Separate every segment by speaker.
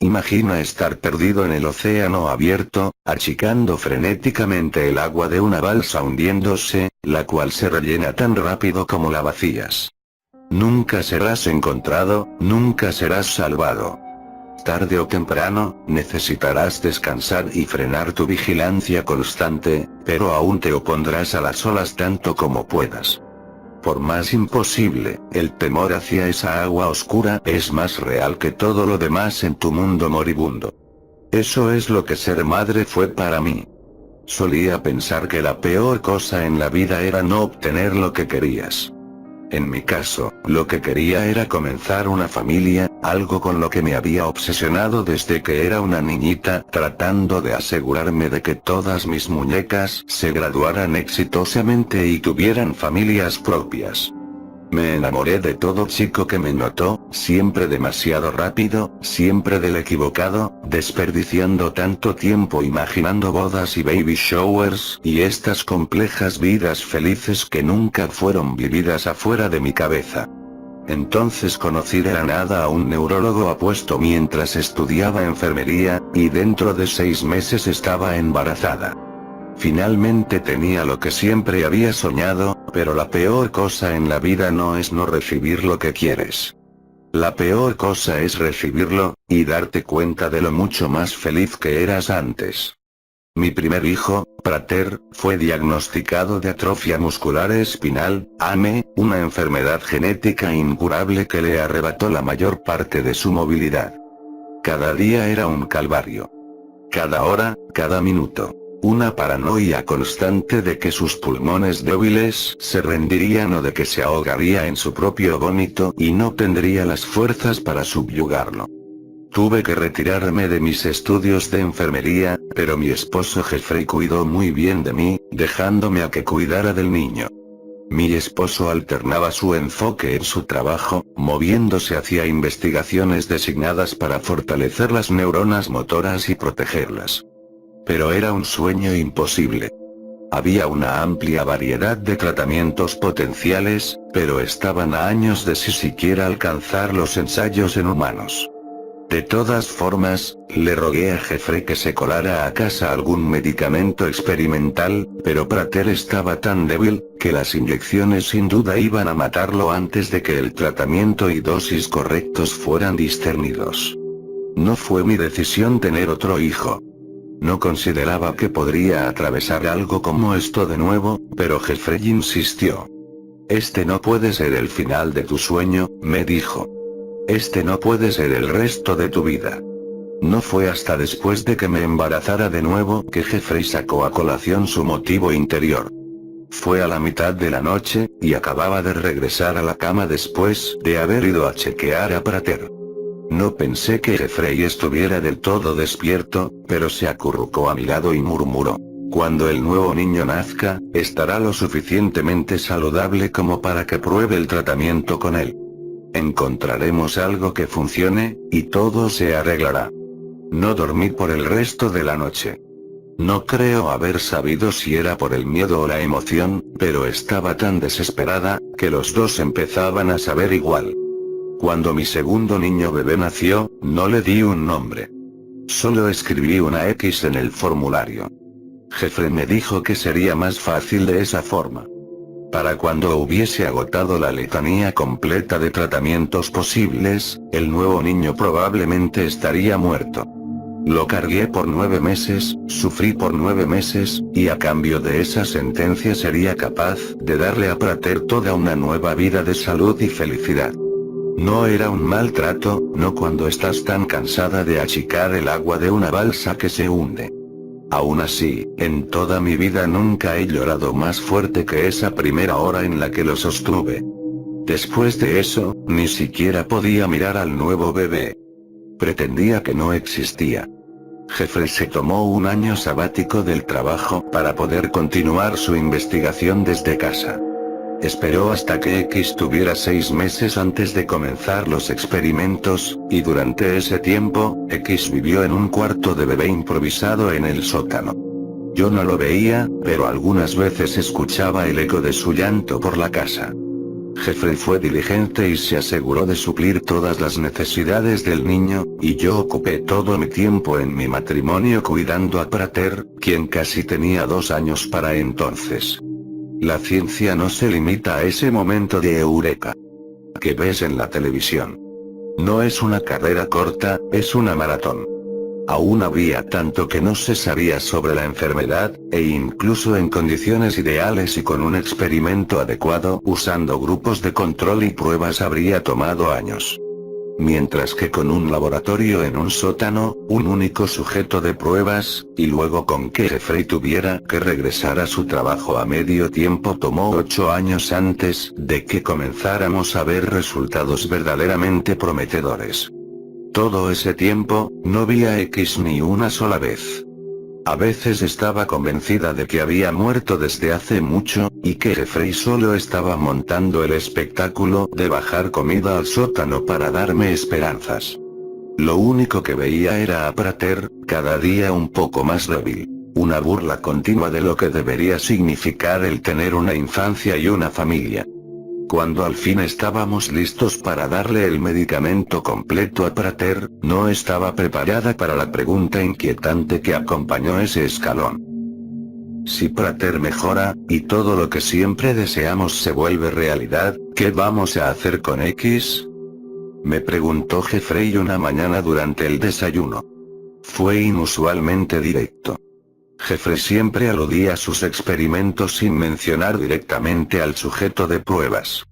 Speaker 1: Imagina estar perdido en el océano abierto, achicando frenéticamente el agua de una balsa hundiéndose, la cual se rellena tan rápido como la vacías. Nunca serás encontrado, nunca serás salvado. Tarde o temprano, necesitarás descansar y frenar tu vigilancia constante, pero aún te opondrás a las olas tanto como puedas. Por más imposible, el temor hacia esa agua oscura es más real que todo lo demás en tu mundo moribundo. Eso es lo que ser madre fue para mí. Solía pensar que la peor cosa en la vida era no obtener lo que querías. En mi caso, lo que quería era comenzar una familia, algo con lo que me había obsesionado desde que era una niñita, tratando de asegurarme de que todas mis muñecas se graduaran exitosamente y tuvieran familias propias. Me enamoré de todo chico que me notó, siempre demasiado rápido, siempre del equivocado, desperdiciando tanto tiempo imaginando bodas y baby showers, y estas complejas vidas felices que nunca fueron vividas afuera de mi cabeza. Entonces conocí de la nada a un neurólogo apuesto mientras estudiaba enfermería, y dentro de 6 meses estaba embarazada. Finalmente tenía lo que siempre había soñado, pero la peor cosa en la vida no es no recibir lo que quieres. La peor cosa es recibirlo, y darte cuenta de lo mucho más feliz que eras antes. Mi primer hijo, Prater, fue diagnosticado de atrofia muscular espinal, AME, una enfermedad genética incurable que le arrebató la mayor parte de su movilidad. Cada día era un calvario. Cada hora, cada minuto. Una paranoia constante de que sus pulmones débiles se rendirían o de que se ahogaría en su propio vómito y no tendría las fuerzas para subyugarlo. Tuve que retirarme de mis estudios de enfermería, pero mi esposo Jeffrey cuidó muy bien de mí, dejándome a que cuidara del niño. Mi esposo alternaba su enfoque en su trabajo, moviéndose hacia investigaciones designadas para fortalecer las neuronas motoras y protegerlas. Pero era un sueño imposible. Había una amplia variedad de tratamientos potenciales, pero estaban a años de si siquiera alcanzar los ensayos en humanos. De todas formas, le rogué a Jeffrey que se colara a casa algún medicamento experimental, pero Prater estaba tan débil, que las inyecciones sin duda iban a matarlo antes de que el tratamiento y dosis correctos fueran discernidos. No fue mi decisión tener otro hijo. No consideraba que podría atravesar algo como esto de nuevo, pero Jeffrey insistió. Este no puede ser el final de tu sueño, me dijo. Este no puede ser el resto de tu vida. No fue hasta después de que me embarazara de nuevo que Jeffrey sacó a colación su motivo interior. Fue a la mitad de la noche, y acababa de regresar a la cama después de haber ido a chequear a Prater. No pensé que Jeffrey estuviera del todo despierto, pero se acurrucó a mi lado y murmuró: cuando el nuevo niño nazca, estará lo suficientemente saludable como para que pruebe el tratamiento con él. Encontraremos algo que funcione, y todo se arreglará. No dormí por el resto de la noche. No creo haber sabido si era por el miedo o la emoción, pero estaba tan desesperada, que los dos empezaban a saber igual. Cuando mi segundo niño bebé nació, no le di un nombre. Solo escribí una X en el formulario. Jeffrey me dijo que sería más fácil de esa forma. Para cuando hubiese agotado la letanía completa de tratamientos posibles, el nuevo niño probablemente estaría muerto. Lo cargué por 9 meses, sufrí por 9 meses, y a cambio de esa sentencia sería capaz de darle a Prater toda una nueva vida de salud y felicidad. No era un maltrato, no cuando estás tan cansada de achicar el agua de una balsa que se hunde. Aún así, en toda mi vida nunca he llorado más fuerte que esa primera hora en la que lo sostuve. Después de eso, ni siquiera podía mirar al nuevo bebé. Pretendía que no existía. Jeffrey se tomó un año sabático del trabajo para poder continuar su investigación desde casa. Esperó hasta que X tuviera 6 meses antes de comenzar los experimentos, y durante ese tiempo, X vivió en un cuarto de bebé improvisado en el sótano. Yo no lo veía, pero algunas veces escuchaba el eco de su llanto por la casa. Jeffrey fue diligente y se aseguró de suplir todas las necesidades del niño, y yo ocupé todo mi tiempo en mi matrimonio cuidando a Prater, quien casi tenía 2 años para entonces. La ciencia no se limita a ese momento de eureka que ves en la televisión. No es una carrera corta, es una maratón. Aún había tanto que no se sabía sobre la enfermedad, e incluso en condiciones ideales y con un experimento adecuado usando grupos de control y pruebas habría tomado años. Mientras que con un laboratorio en un sótano, un único sujeto de pruebas, y luego con que Jeffrey tuviera que regresar a su trabajo a medio tiempo tomó 8 años antes de que comenzáramos a ver resultados verdaderamente prometedores. Todo ese tiempo, no vi a X ni una sola vez. A veces estaba convencida de que había muerto desde hace mucho, y que Jeffrey solo estaba montando el espectáculo de bajar comida al sótano para darme esperanzas. Lo único que veía era a Prater, cada día un poco más débil. Una burla continua de lo que debería significar el tener una infancia y una familia. Cuando al fin estábamos listos para darle el medicamento completo a Prater, no estaba preparada para la pregunta inquietante que acompañó ese escalón. Si Prater mejora, y todo lo que siempre deseamos se vuelve realidad, ¿qué vamos a hacer con X? Me preguntó Jeffrey una mañana durante el desayuno. Fue inusualmente directo. Jeffrey siempre aludía a sus experimentos sin mencionar directamente al sujeto de pruebas.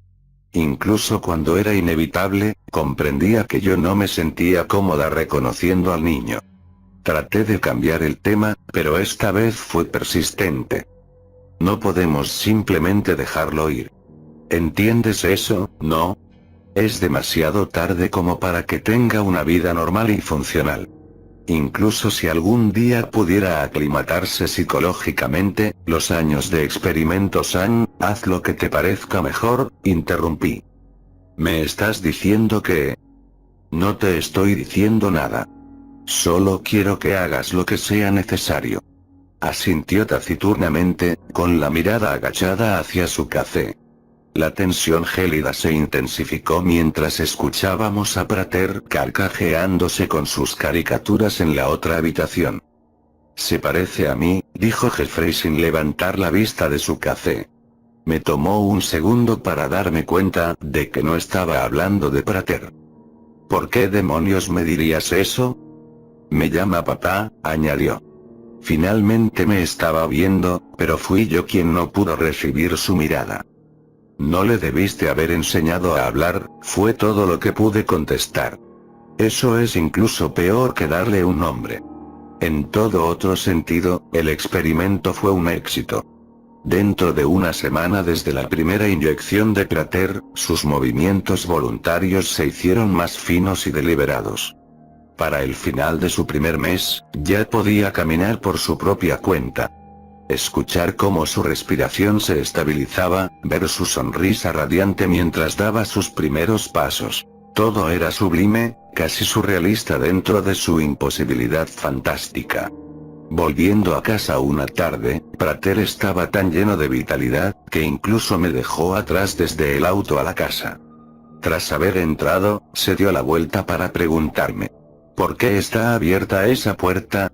Speaker 1: Incluso cuando era inevitable, comprendía que yo no me sentía cómoda reconociendo al niño. Traté de cambiar el tema, pero esta vez fue persistente. No podemos simplemente dejarlo ir. ¿Entiendes eso, no? Es demasiado tarde como para que tenga una vida normal y funcional. Incluso si algún día pudiera aclimatarse psicológicamente, los años de experimentos haz lo que te parezca mejor, interrumpí. ¿Me estás diciendo que...? No te estoy diciendo nada. Solo quiero que hagas lo que sea necesario. Asintió taciturnamente, con la mirada agachada hacia su café. La tensión gélida se intensificó mientras escuchábamos a Prater carcajeándose con sus caricaturas en la otra habitación. Se parece a mí, dijo Jeffrey sin levantar la vista de su café. Me tomó un segundo para darme cuenta de que no estaba hablando de Prater. ¿Por qué demonios me dirías eso? Me llama papá, añadió. Finalmente me estaba viendo, pero fui yo quien no pudo recibir su mirada. No le debiste haber enseñado a hablar, fue todo lo que pude contestar. Eso es incluso peor que darle un nombre. En todo otro sentido, el experimento fue un éxito. Dentro de una semana desde la primera inyección de Prater, sus movimientos voluntarios se hicieron más finos y deliberados. Para el final de su primer mes, ya podía caminar por su propia cuenta. Escuchar cómo su respiración se estabilizaba, ver su sonrisa radiante mientras daba sus primeros pasos. Todo era sublime, casi surrealista dentro de su imposibilidad fantástica. Volviendo a casa una tarde, Prater estaba tan lleno de vitalidad, que incluso me dejó atrás desde el auto a la casa. Tras haber entrado, se dio la vuelta para preguntarme: ¿por qué está abierta esa puerta?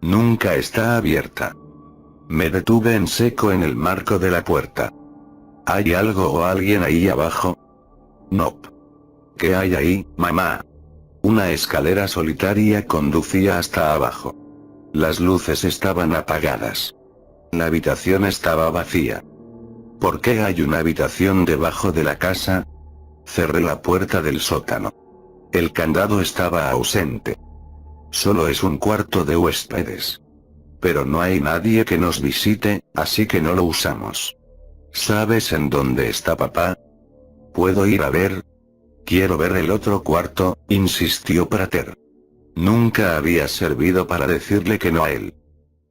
Speaker 1: Nunca está abierta. Me detuve en seco en el marco de la puerta. ¿Hay algo o alguien ahí abajo? Nope. ¿Qué hay ahí, mamá? Una escalera solitaria conducía hasta abajo. Las luces estaban apagadas. La habitación estaba vacía. ¿Por qué hay una habitación debajo de la casa? Cerré la puerta del sótano. El candado estaba ausente. Solo es un cuarto de huéspedes. Pero no hay nadie que nos visite, así que no lo usamos. ¿Sabes en dónde está papá? ¿Puedo ir a ver? Quiero ver el otro cuarto, insistió Prater. Nunca había servido para decirle que no a él.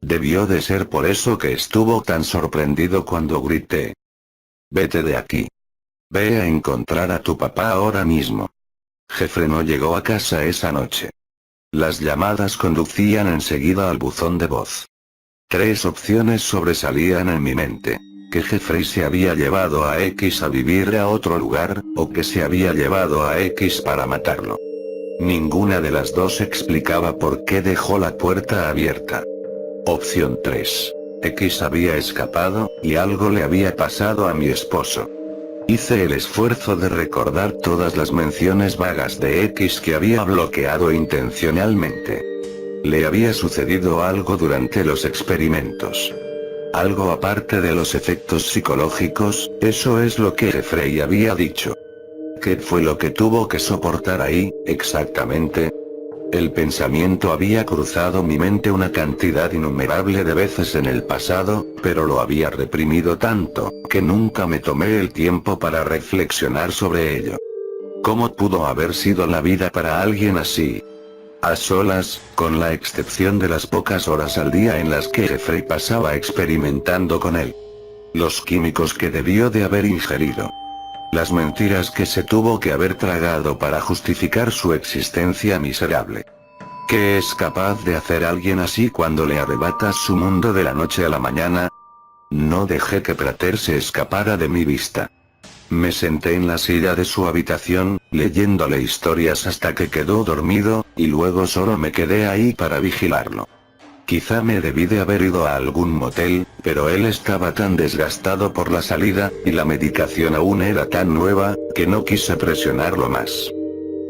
Speaker 1: Debió de ser por eso que estuvo tan sorprendido cuando grité: «Vete de aquí. Ve a encontrar a tu papá ahora mismo». Jeffrey no llegó a casa esa noche. Las llamadas conducían enseguida al buzón de voz. 3 opciones sobresalían en mi mente. que Jeffrey se había llevado a X a vivir a otro lugar, o que se había llevado a X para matarlo. Ninguna de las dos explicaba por qué dejó la puerta abierta. Opción 3. X había escapado, y algo le había pasado a mi esposo. Hice el esfuerzo de recordar todas las menciones vagas de X que había bloqueado intencionalmente. Le había sucedido algo durante los experimentos. Algo aparte de los efectos psicológicos, eso es lo que Jeffrey había dicho. ¿Qué fue lo que tuvo que soportar ahí, exactamente? El pensamiento había cruzado mi mente una cantidad innumerable de veces en el pasado, pero lo había reprimido tanto, que nunca me tomé el tiempo para reflexionar sobre ello. ¿Cómo pudo haber sido la vida para alguien así? A solas, con la excepción de las pocas horas al día en las que Jeffrey pasaba experimentando con él. Los químicos que debió de haber ingerido. Las mentiras que se tuvo que haber tragado para justificar su existencia miserable. ¿Qué es capaz de hacer alguien así cuando le arrebatas su mundo de la noche a la mañana? No dejé que Prater se escapara de mi vista. Me senté en la silla de su habitación, leyéndole historias hasta que quedó dormido, y luego solo me quedé ahí para vigilarlo. Quizá me debí de haber ido a algún motel, pero él estaba tan desgastado por la salida, y la medicación aún era tan nueva, que no quise presionarlo más.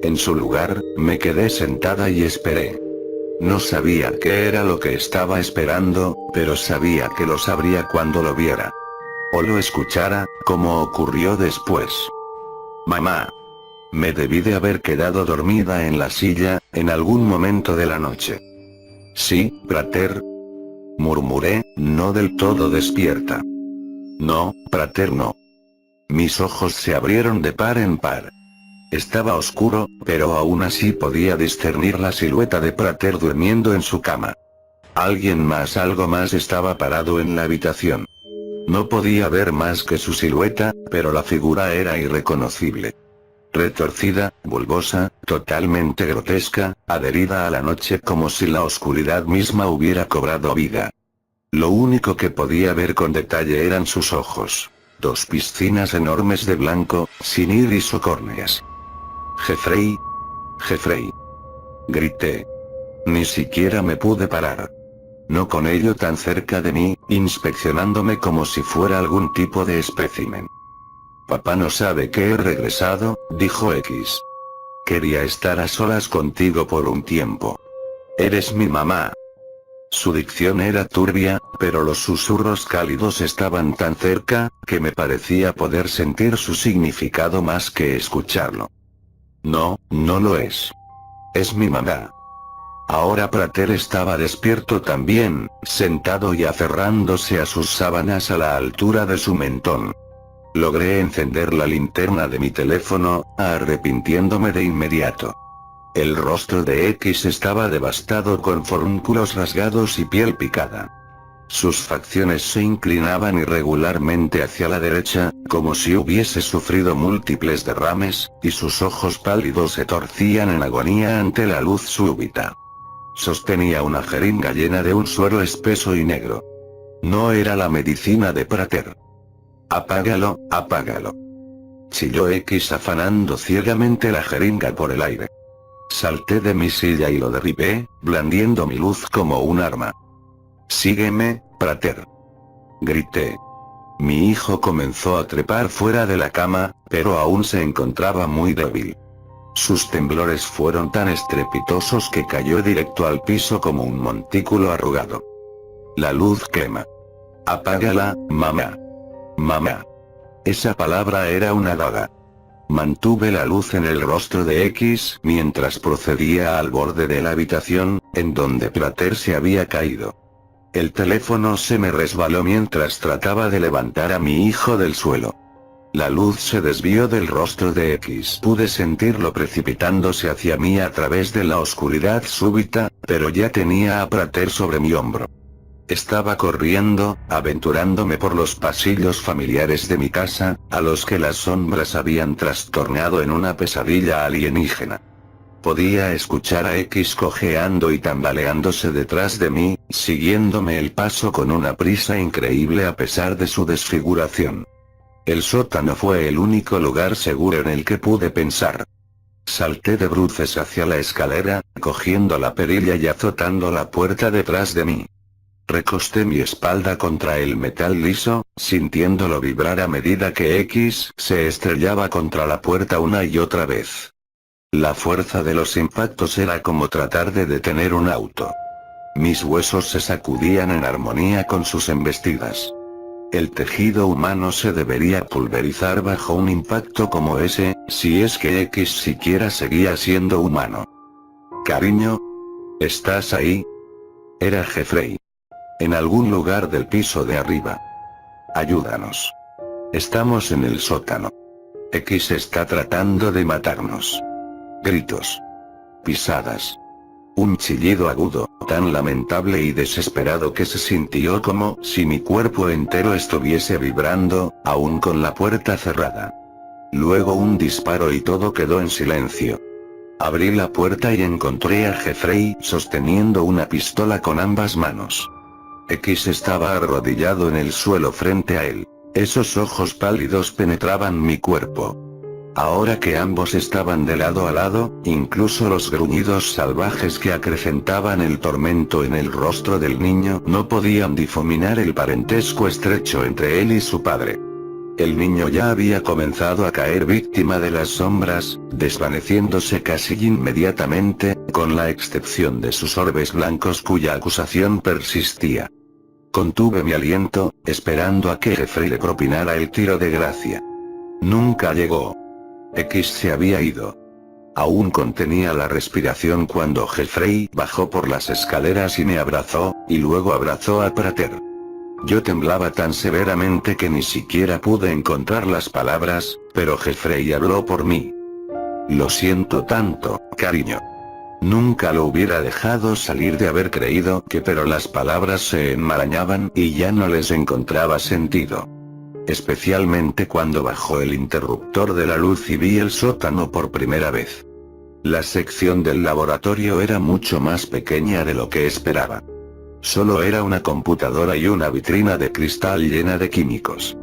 Speaker 1: En su lugar, me quedé sentada y esperé. No sabía qué era lo que estaba esperando, pero sabía que lo sabría cuando lo viera. O lo escuchara, como ocurrió después. Mamá. Me debí de haber quedado dormida en la silla, en algún momento de la noche. Sí, Prater. Murmuré, no del todo despierta. No, Prater no. Mis ojos se abrieron de par en par. Estaba oscuro, pero aún así podía discernir la silueta de Prater durmiendo en su cama. Algo más estaba parado en la habitación. No podía ver más que su silueta, pero la figura era irreconocible. Retorcida, bulbosa, totalmente grotesca, adherida a la noche como si la oscuridad misma hubiera cobrado vida. Lo único que podía ver con detalle eran sus ojos. Dos piscinas enormes de blanco, sin iris o córneas. Jeffrey. Jeffrey. Grité. Ni siquiera me pude parar. No con ello tan cerca de mí, inspeccionándome como si fuera algún tipo de espécimen. Papá no sabe que he regresado, dijo X. Quería estar a solas contigo por un tiempo. Eres mi mamá. Su dicción era turbia, pero los susurros cálidos estaban tan cerca, que me parecía poder sentir su significado más que escucharlo. No, no lo es. Es mi mamá. Ahora Prater estaba despierto también, sentado y aferrándose a sus sábanas a la altura de su mentón. Logré encender la linterna de mi teléfono, arrepintiéndome de inmediato. El rostro de X estaba devastado con forúnculos rasgados y piel picada. Sus facciones se inclinaban irregularmente hacia la derecha, como si hubiese sufrido múltiples derrames, y sus ojos pálidos se torcían en agonía ante la luz súbita. Sostenía una jeringa llena de un suero espeso y negro. No era la medicina de Prater. Apágalo, apágalo. Chilló X afanando ciegamente la jeringa por el aire. Salté de mi silla y lo derribé, blandiendo mi luz como un arma. Sígueme, Prater. Grité. Mi hijo comenzó a trepar fuera de la cama, pero aún se encontraba muy débil. Sus temblores fueron tan estrepitosos que cayó directo al piso como un montículo arrugado. La luz quema. Apágala, mamá. Mamá. Esa palabra era una daga. Mantuve la luz en el rostro de X mientras procedía al borde de la habitación, en donde Prater se había caído. El teléfono se me resbaló mientras trataba de levantar a mi hijo del suelo. La luz se desvió del rostro de X. Pude sentirlo precipitándose hacia mí a través de la oscuridad súbita, pero ya tenía a Prater sobre mi hombro. Estaba corriendo, aventurándome por los pasillos familiares de mi casa, a los que las sombras habían trastornado en una pesadilla alienígena. Podía escuchar a X cojeando y tambaleándose detrás de mí, siguiéndome el paso con una prisa increíble a pesar de su desfiguración. El sótano fue el único lugar seguro en el que pude pensar. Salté de bruces hacia la escalera, cogiendo la perilla y azotando la puerta detrás de mí. Recosté mi espalda contra el metal liso, sintiéndolo vibrar a medida que X se estrellaba contra la puerta una y otra vez. La fuerza de los impactos era como tratar de detener un auto. Mis huesos se sacudían en armonía con sus embestidas. El tejido humano se debería pulverizar bajo un impacto como ese, si es que X siquiera seguía siendo humano. Cariño, ¿estás ahí? Era Jeffrey. En algún lugar del piso de arriba. Ayúdanos. Estamos en el sótano. X está tratando de matarnos. Gritos. Pisadas. Un chillido agudo, tan lamentable y desesperado que se sintió como si mi cuerpo entero estuviese vibrando, aún con la puerta cerrada. Luego un disparo y todo quedó en silencio. Abrí la puerta y encontré a Jeffrey sosteniendo una pistola con ambas manos. X estaba arrodillado en el suelo frente a él. Esos ojos pálidos penetraban mi cuerpo. Ahora que ambos estaban de lado a lado, incluso los gruñidos salvajes que acrecentaban el tormento en el rostro del niño no podían difuminar el parentesco estrecho entre él y su padre. El niño ya había comenzado a caer víctima de las sombras, desvaneciéndose casi inmediatamente, con la excepción de sus orbes blancos cuya acusación persistía. Contuve mi aliento, esperando a que Jeffrey le propinara el tiro de gracia. Nunca llegó. X se había ido. Aún contenía la respiración cuando Jeffrey bajó por las escaleras y me abrazó, y luego abrazó a Prater. Yo temblaba tan severamente que ni siquiera pude encontrar las palabras, pero Jeffrey habló por mí. Lo siento tanto, cariño. Nunca lo hubiera dejado salir de haber creído que, pero las palabras se enmarañaban y ya no les encontraba sentido. Especialmente cuando bajó el interruptor de la luz y vi el sótano por primera vez. La sección del laboratorio era mucho más pequeña de lo que esperaba. Solo era una computadora y una vitrina de cristal llena de químicos.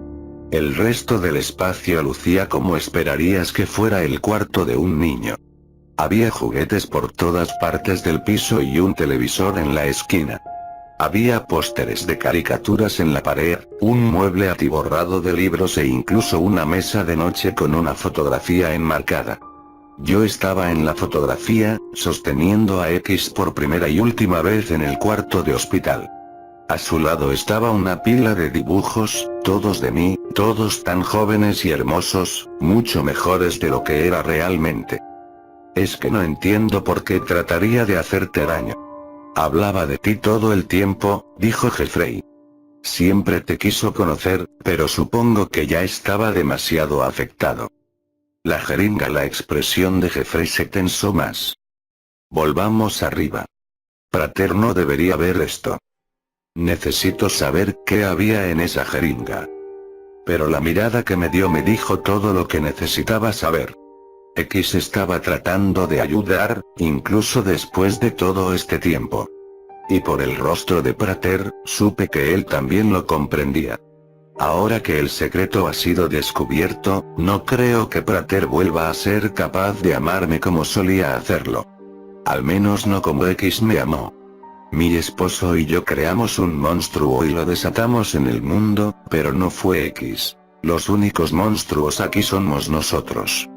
Speaker 1: El resto del espacio lucía como esperarías que fuera el cuarto de un niño. Había juguetes por todas partes del piso y un televisor en la esquina. Había pósteres de caricaturas en la pared, un mueble atiborrado de libros e incluso una mesa de noche con una fotografía enmarcada. Yo estaba en la fotografía, sosteniendo a X por primera y última vez en el cuarto de hospital. A su lado estaba una pila de dibujos, todos de mí, todos tan jóvenes y hermosos, mucho mejores de lo que era realmente. Es que no entiendo por qué trataría de hacerte daño. Hablaba de ti todo el tiempo, dijo Jeffrey. Siempre te quiso conocer, pero supongo que ya estaba demasiado afectado. La expresión de Jeffrey se tensó más. Volvamos arriba. Prater no debería ver esto. Necesito saber qué había en esa jeringa. Pero la mirada que me dio me dijo todo lo que necesitaba saber. X estaba tratando de ayudar, incluso después de todo este tiempo. Y por el rostro de Prater, supe que él también lo comprendía. Ahora que el secreto ha sido descubierto, no creo que Prater vuelva a ser capaz de amarme como solía hacerlo. Al menos no como X me amó. Mi esposo y yo creamos un monstruo y lo desatamos en el mundo, pero no fue X. Los únicos monstruos aquí somos nosotros.